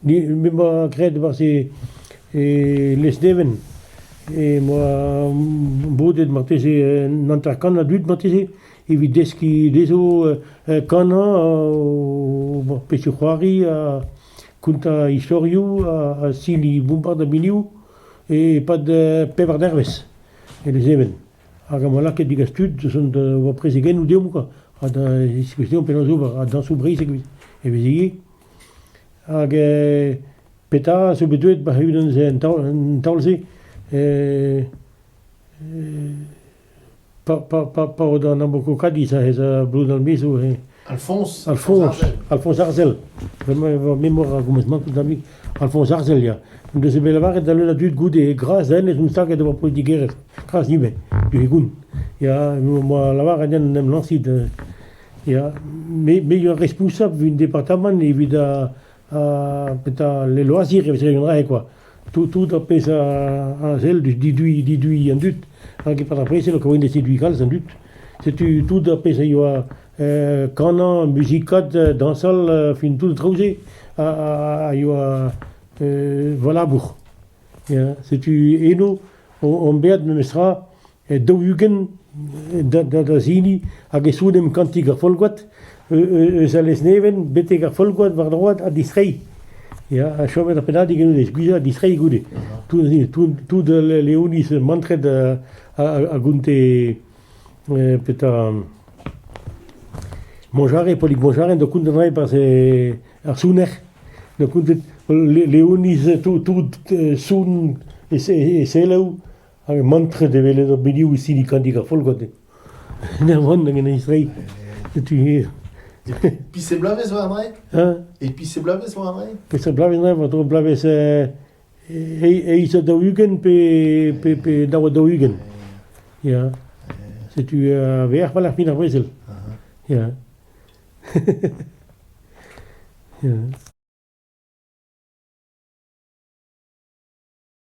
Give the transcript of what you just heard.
Mais moi, crête, c'est les Steven. Et moi, beaucoup de matin, c'est n'entracan adulte matin, c'est évidemment des eaux cana, pêche-croirie, kunta historiou, sili bombardaminiou, et pas de pépère d'herves, et les Steven. Alors, moi, là, que des gastudes, ce sont de président ou de quoi. À dans discussion, à dans soubri, c'est que, et vous ayez. Peta, zo bedoelt, bij hun zijn talze, pa dan namoko kadisa, hij bloed al mezo. Alphonse Arzel. Mémoire commencement tout ami. Alphonse Arzel, ja. Dus ze willen waren dat het duurt goed en gras zijn, is een zaak dat we politieke gras niet meer. Dus goed. Ja, maar la waren dan nem lanci de. Ja, mais il responsable d'un département évidemment. Les loisirs, quoi. Tout après ça, celle déduit en doute. Après, c'est le coin des séduits, en doute. C'est tout après ça, il y a canon, musicade, dansal, fin tout trausé. Il y a voilà, bourg. C'est tu, et nous, on béat, mais sera, d'Ohugen, d'Azini, à Gessoudem, Cantiga, Folgot. Zal neven, beter volgod waar droit à distrait. Ja, als je met de penalty genoeg is, guisa distrait goede. Toen de Leonis mantre de à gunte peta mangiare polic mangiare de kunde nai pas arsuner. De kunde Leonis tout sun et selo a mantre de vele de bidiu sini candiga volgod. Ne wonder in distrait. Tu Puis c'est blavé ce André. Et puis c'est blavé ce André. Puis c'est blavé André, votre blavé c'est et se d'Ohugen pe d'Ohugen. Ja. C'est tu vers pas la fin après. Ja. Ja.